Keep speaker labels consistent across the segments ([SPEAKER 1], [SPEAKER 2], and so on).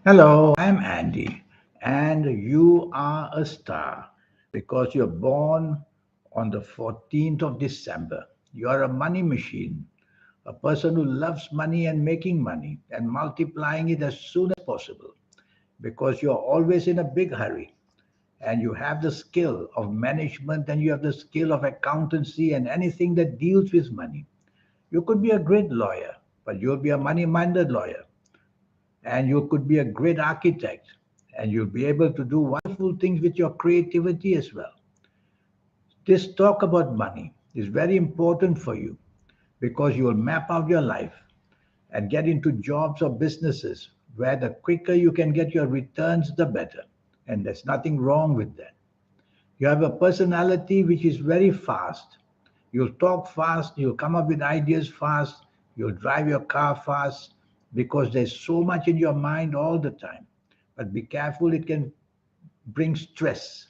[SPEAKER 1] Hello, I'm Andy, and you are a star because you're born on the 14th of December. You are a money machine, a person who loves money and making money and multiplying it as soon as possible because you're always in a big hurry and you have the skill of management and you have the skill of accountancy and anything that deals with money. You could be a great lawyer, but you'll be a money minded lawyer, and you could be a great architect, and you'll be able to do wonderful things with your creativity as well. This talk about money is very important for you because you will map out your life and get into jobs or businesses where the quicker you can get your returns, the better. And there's nothing wrong with that. You have a personality which is very fast. You'll talk fast, you'll come up with ideas fast, you'll drive your car fast because there's so much in your mind all the time. But be careful, it can bring stress.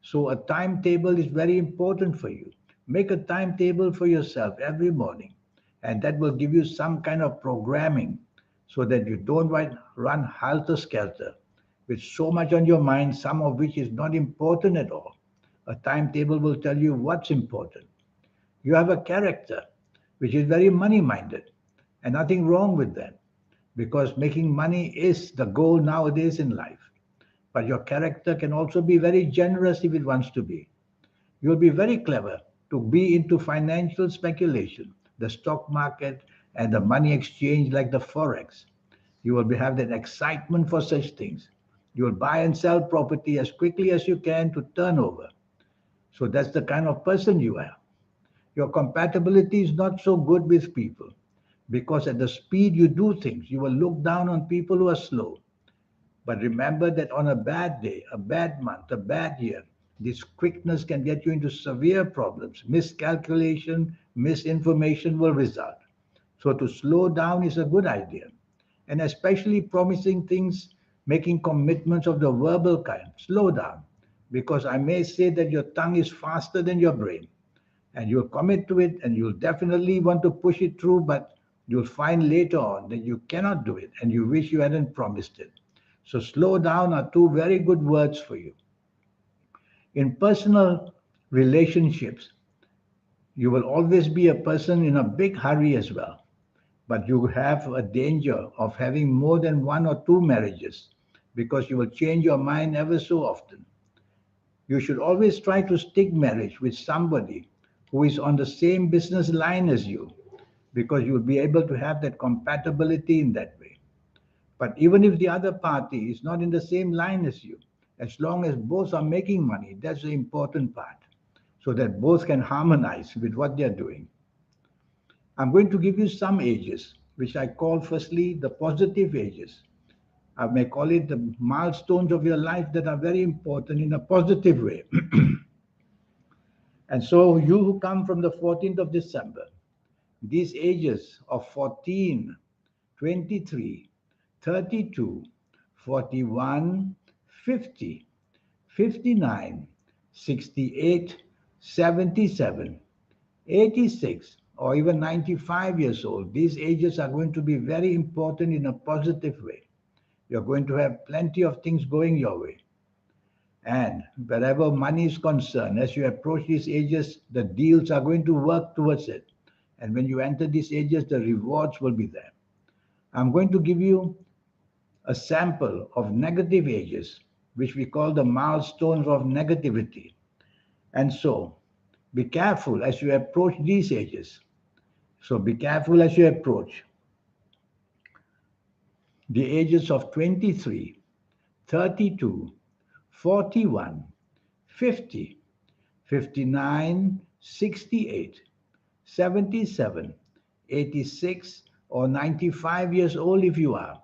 [SPEAKER 1] So, a timetable is very important for you. Make a timetable for yourself every morning, and that will give you some kind of programming so that you don't run halter skelter with so much on your mind, some of which is not important at all. A timetable will tell you what's important. You have a character which is very money minded, and nothing wrong with that because making money is the goal nowadays in life. But your character can also be very generous if it wants to be. You'll be very clever to be into financial speculation, the stock market, and the money exchange like the forex. You will have that excitement for such things. You will buy and sell property as quickly as you can to turn over. So that's the kind of person you are. Your compatibility is not so good with people because at the speed you do things, you will look down on people who are slow. But remember that on a bad day, a bad month, a bad year, this quickness can get you into severe problems. Miscalculation, misinformation will result. So to slow down is a good idea. And especially promising things, making commitments of the verbal kind, slow down. Because I may say that your tongue is faster than your brain and you'll commit to it and you'll definitely want to push it through, but you'll find later on that you cannot do it and you wish you hadn't promised it. So, slow down are two very good words for you. In personal relationships, you will always be a person in a big hurry as well, but you have a danger of having more than one or two marriages because you will change your mind ever so often. You should always try to stick marriage with somebody who is on the same business line as you because you'll be able to have that compatibility in that way. But even if the other party is not in the same line as you, as long as both are making money, that's the important part, so that both can harmonize with what they're doing. I'm going to give you some ages, which I call firstly the positive ages. I may call it the milestones of your life that are very important in a positive way. And so, you who come from the 14th of December, these ages of 14, 23, 32, 41, 50, 59, 68, 77, 86, or even 95 years old, these ages are going to be very important in a positive way. You're going to have plenty of things going your way. And wherever money is concerned, as you approach these ages, the deals are going to work towards it. And when you enter these ages, the rewards will be there. I'm going to give you a sample of negative ages, which we call the milestones of negativity. And so, be careful as you approach these ages. So, be careful as you approach the ages of 23, 32, 41, 50, 59, 68, 77, 86, or 95 years old if you are.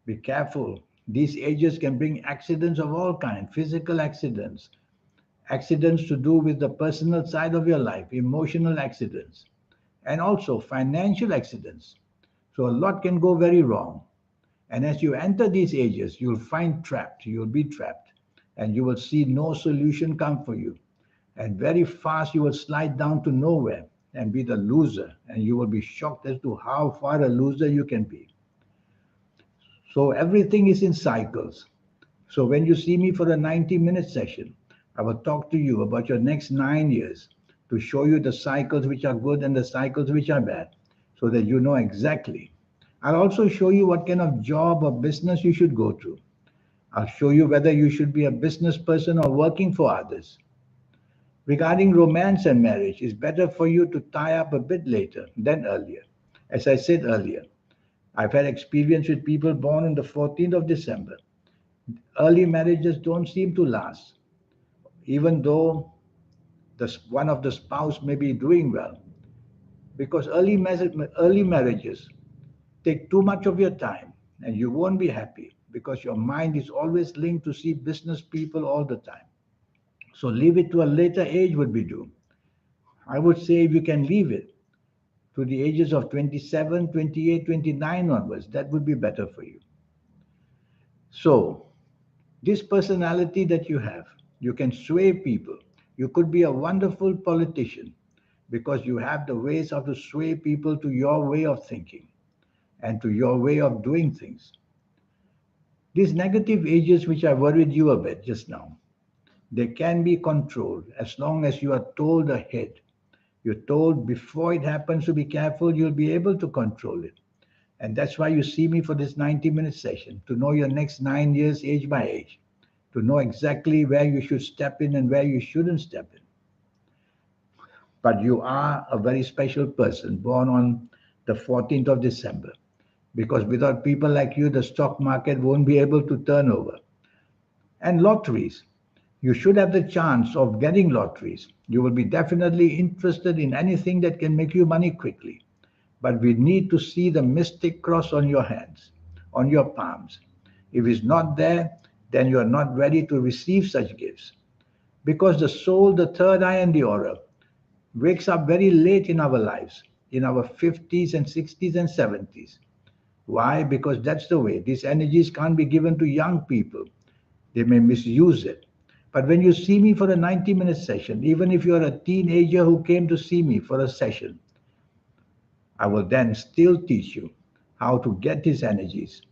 [SPEAKER 1] Be careful. These ages can bring accidents of all kinds, physical accidents, accidents to do with the personal side of your life, emotional accidents, and also financial accidents. So a lot can go very wrong. And as you enter these ages, you'll find trapped, you'll be trapped, and you will see no solution come for you. And very fast you will slide down to nowhere and be the loser, and you will be shocked as to how far a loser you can be. So everything is in cycles. So when you see me for a 90-minute session, I will talk to you about your next 9 years to show you the cycles which are good and the cycles which are bad, so that you know exactly. I'll also show you what kind of job or business you should go to. I'll show you whether you should be a business person or working for others. Regarding romance and marriage, it's better for you to tie up a bit later than earlier. As I said earlier, I've had experience with people born on the 14th of December. Early marriages don't seem to last, even though one of the spouse may be doing well, because early marriages take too much of your time and you won't be happy because your mind is always linked to see business people all the time. So leave it to a later age would be due. I would say if you can leave it to the ages of 27, 28, 29 onwards, that would be better for you. So, this personality that you can sway people. You could be a wonderful politician because you have the ways how to sway people to your way of thinking and to your way of doing things. These negative ages, which I worried you a bit just now, they can be controlled as long as you are told ahead. You're told before it happens to be careful, you'll be able to control it. And that's why you see me for this 90-minute session, to know your next 9 years age by age, to know exactly where you should step in and where you shouldn't step in. But you are a very special person born on the 14th of December, because without people like you, the stock market won't be able to turn over. And lotteries. You should have the chance of getting lotteries. You will be definitely interested in anything that can make you money quickly. But we need to see the mystic cross on your hands, on your palms. If it's not there, then you are not ready to receive such gifts. Because the soul, the third eye, and the aura wakes up very late in our lives, in our 50s and 60s and 70s. Why? Because that's the way. These energies can't be given to young people. They may misuse it. But when you see me for a 90-minute session, even if you're a teenager who came to see me for a session, I will then still teach you how to get these energies.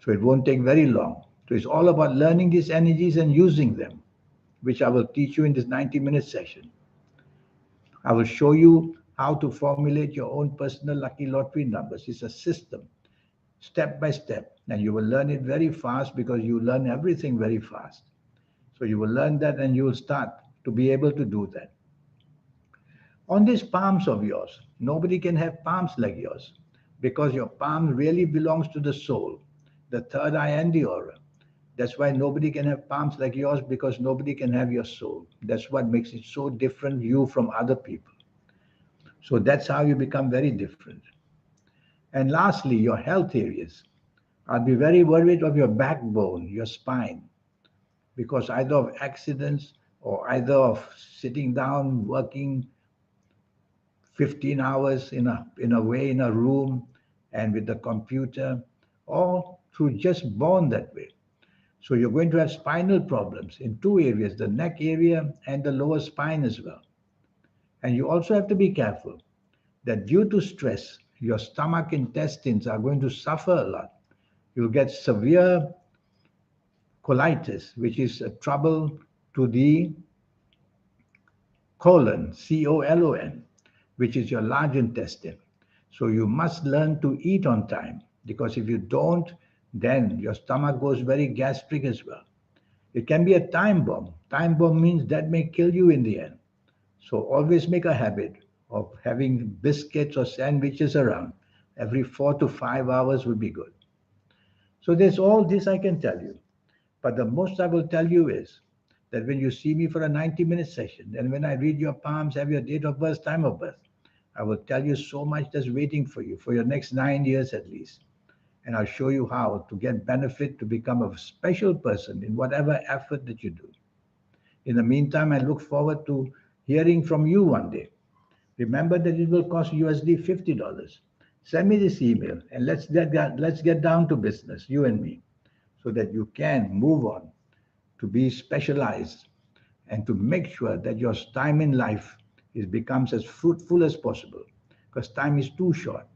[SPEAKER 1] So it won't take very long. So it's all about learning these energies and using them, which I will teach you in this 90-minute session. I will show you how to formulate your own personal lucky lottery numbers. It's a system, step by step, and you will learn it very fast because you learn everything very fast. So you will learn that and you will start to be able to do that. On these palms of yours, nobody can have palms like yours because your palm really belongs to the soul, the third eye, and the aura. That's why nobody can have palms like yours, because nobody can have your soul. That's what makes it so different, you from other people. So that's how you become very different. And lastly, your health areas. I'll be very worried of your backbone, your spine, because either of accidents or either of sitting down working 15 hours in a way in a room and with the computer, or through just born that way. So you're going to have spinal problems in two areas, the neck area and the lower spine as well. And you also have to be careful that due to stress, your stomach intestines are going to suffer a lot. You'll get severe colitis, which is a trouble to the colon, colon, which is your large intestine. So you must learn to eat on time, because if you don't, then your stomach goes very gastric as well. It can be a time bomb. Time bomb means that may kill you in the end. So always make a habit of having biscuits or sandwiches around. Every 4 to 5 hours would be good. So there's all this I can tell you. But the most I will tell you is that when you see me for a 90-minute session, and when I read your palms, have your date of birth, time of birth, I will tell you so much that's waiting for you for your next 9 years at least. And I'll show you how to get benefit to become a special person in whatever effort that you do. In the meantime, I look forward to hearing from you one day. Remember that it will cost USD $50. Send me this email and let's get down to business, you and me, so that you can move on to be specialized and to make sure that your time in life becomes as fruitful as possible, because time is too short.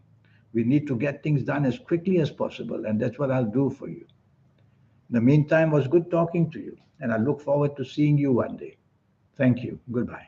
[SPEAKER 1] We need to get things done as quickly as possible, and that's what I'll do for you. In the meantime, it was good talking to you, and I look forward to seeing you one day. Thank you. Goodbye.